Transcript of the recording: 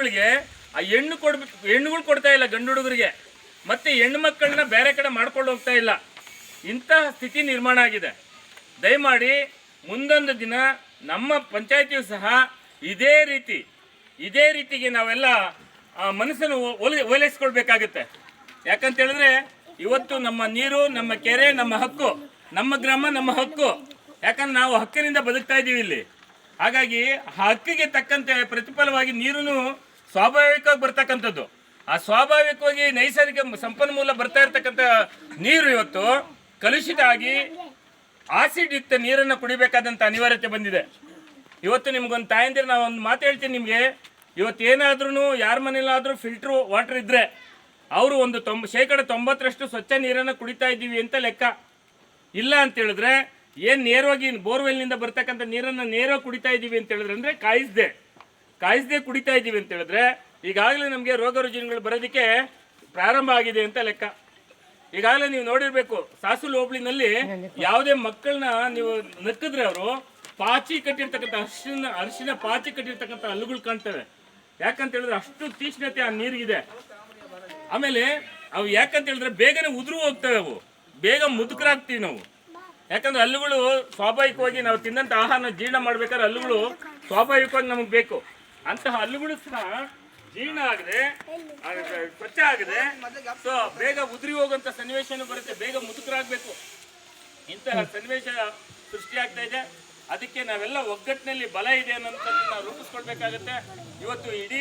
ಮಕ್ಕಳಿಗೆ ಆ ಹೆಣ್ಣುಗಳು ಕೊಡ್ತಾ ಇಲ್ಲ ಗಂಡು ಹುಡುಗರಿಗೆ, ಮತ್ತು ಹೆಣ್ಣು ಮಕ್ಕಳನ್ನ ಬೇರೆ ಕಡೆ ಮಾಡ್ಕೊಂಡು ಹೋಗ್ತಾ ಇಲ್ಲ. ಇಂತಹ ಸ್ಥಿತಿ ನಿರ್ಮಾಣ ಆಗಿದೆ. ದಯಮಾಡಿ ಮುಂದೊಂದು ದಿನ ನಮ್ಮ ಪಂಚಾಯತಿಯು ಸಹ ಇದೇ ರೀತಿಗೆ ನಾವೆಲ್ಲ ಮನಸ್ಸನ್ನು ಓಲೈಸ್ಕೊಳ್ಬೇಕಾಗುತ್ತೆ. ಯಾಕಂತೇಳಿದ್ರೆ ಇವತ್ತು ನಮ್ಮ ನೀರು, ನಮ್ಮ ಕೆರೆ ನಮ್ಮ ಹಕ್ಕು, ನಮ್ಮ ಗ್ರಾಮ ನಮ್ಮ ಹಕ್ಕು. ಯಾಕಂದ್ರೆ ನಾವು ಹಕ್ಕಿನಿಂದ ಬದುಕ್ತಾ ಇದ್ದೀವಿ ಇಲ್ಲಿ. ಹಾಗಾಗಿ ಆ ಹಕ್ಕಿಗೆ ತಕ್ಕಂತೆ ಪ್ರತಿಫಲವಾಗಿ ನೀರು ಸ್ವಾಭಾವಿಕವಾಗಿ ಬರ್ತಕ್ಕಂಥದ್ದು. ಆ ಸ್ವಾಭಾವಿಕವಾಗಿ ನೈಸರ್ಗಿಕ ಸಂಪನ್ಮೂಲ ಬರ್ತಾ ಇರ್ತಕ್ಕಂಥ ನೀರು ಇವತ್ತು ಕಲುಷಿತ ಆಗಿ ಆಸಿಡ್ ಯುಕ್ತ ನೀರನ್ನು ಕುಡಿಬೇಕಾದಂಥ ಅನಿವಾರ್ಯತೆ ಬಂದಿದೆ. ಇವತ್ತು ನಿಮ್ಗೊಂದು ತಾಯಂದಿರು ನಾವು ಒಂದು ಮಾತು ಹೇಳ್ತೀನಿ ನಿಮಗೆ, ಇವತ್ತು ಏನಾದ್ರೂ ಯಾರ ಮನೇಲಾದರೂ ಫಿಲ್ಟ್ರು ವಾಟರ್ ಇದ್ದರೆ ಅವರು ಒಂದು 90% ಸ್ವಚ್ಛ ನೀರನ್ನು ಕುಡಿತಾ ಇದ್ದೀವಿ ಅಂತ ಲೆಕ್ಕ. ಇಲ್ಲ ಅಂತ ಹೇಳಿದ್ರೆ ಏನು ನೇರವಾಗಿ ಬೋರ್ವೆಲ್ನಿಂದ ಬರ್ತಕ್ಕಂಥ ನೀರನ್ನು ನೇರವಾಗಿ ಕುಡಿತಾ ಇದ್ದೀವಿ ಅಂತ ಹೇಳಿದ್ರೆ, ಅಂದರೆ ಕಾಯಿಸದೆ ಕುಡಿತಾ ಇದ್ದೀವಿ ಅಂತ ಹೇಳಿದ್ರೆ ಈಗಾಗಲೇ ನಮಗೆ ರೋಗ ರುಜಿನಗಳು ಬರೋದಕ್ಕೆ ಪ್ರಾರಂಭ ಆಗಿದೆ ಅಂತ ಲೆಕ್ಕ. ಈಗಾಗಲೇ ನೀವು ನೋಡಿರಬೇಕು, ಸಾಸುಲ್ ಹೋಬಳಿನಲ್ಲಿ ಯಾವುದೇ ಮಕ್ಕಳನ್ನ ನೀವು ನಕ್ಕಿದ್ರೆ ಅವರು ಪಾಚಿ ಕಟ್ಟಿರ್ತಕ್ಕಂಥ ಅರಿಶಿನ ಪಾಚಿ ಕಟ್ಟಿರ್ತಕ್ಕಂಥ ಹಲ್ಲುಗಳು ಕಾಣ್ತವೆ. ಯಾಕಂತ ಹೇಳಿದ್ರೆ ಅಷ್ಟು ತೀಕ್ಷ್ಣತೆ ಆ ನೀರಿಗಿದೆ. ಆಮೇಲೆ ಅವು ಯಾಕಂತ ಹೇಳಿದ್ರೆ ಬೇಗನೆ ಉದುರು ಹೋಗ್ತವೆ, ಅವು ಬೇಗ ಮುದುಕರಾಗ್ತೀವಿ ನಾವು. ಯಾಕಂದ್ರೆ ಹಲ್ಲುಗಳು ಸ್ವಾಭಾವಿಕವಾಗಿ ನಾವು ತಿನ್ನಂಥ ಆಹಾರನ ಜೀರ್ಣ ಮಾಡ್ಬೇಕಾದ್ರೆ ಹಲ್ಲುಗಳು ಸ್ವಾಭಾವಿಕವಾಗಿ ನಮಗೆ ಬೇಕು. ಅಂತಹ ಹಲ್ಲುಗಳು ಸಹ ಜೀರ್ಣ ಆಗದೆ ಸ್ವಚ್ಛ ಆಗದೆ ಸೊ ಬೇಗ ಉದುರಿ ಹೋಗುವಂಥ ಸನ್ನಿವೇಶನೂ ಬರುತ್ತೆ, ಬೇಗ ಮುದುಕರಾಗಬೇಕು. ಇಂತಹ ಸನ್ನಿವೇಶ ಸೃಷ್ಟಿಯಾಗ್ತಾ ಇದೆ. ಅದಕ್ಕೆ ನಾವೆಲ್ಲ ಒಗ್ಗಟ್ಟಿನಲ್ಲಿ ಬಲ ಇದೆ ಅನ್ನೋಂಥದ್ದನ್ನ ರೂಪಿಸ್ಕೊಳ್ಬೇಕಾಗತ್ತೆ. ಇವತ್ತು ಇಡೀ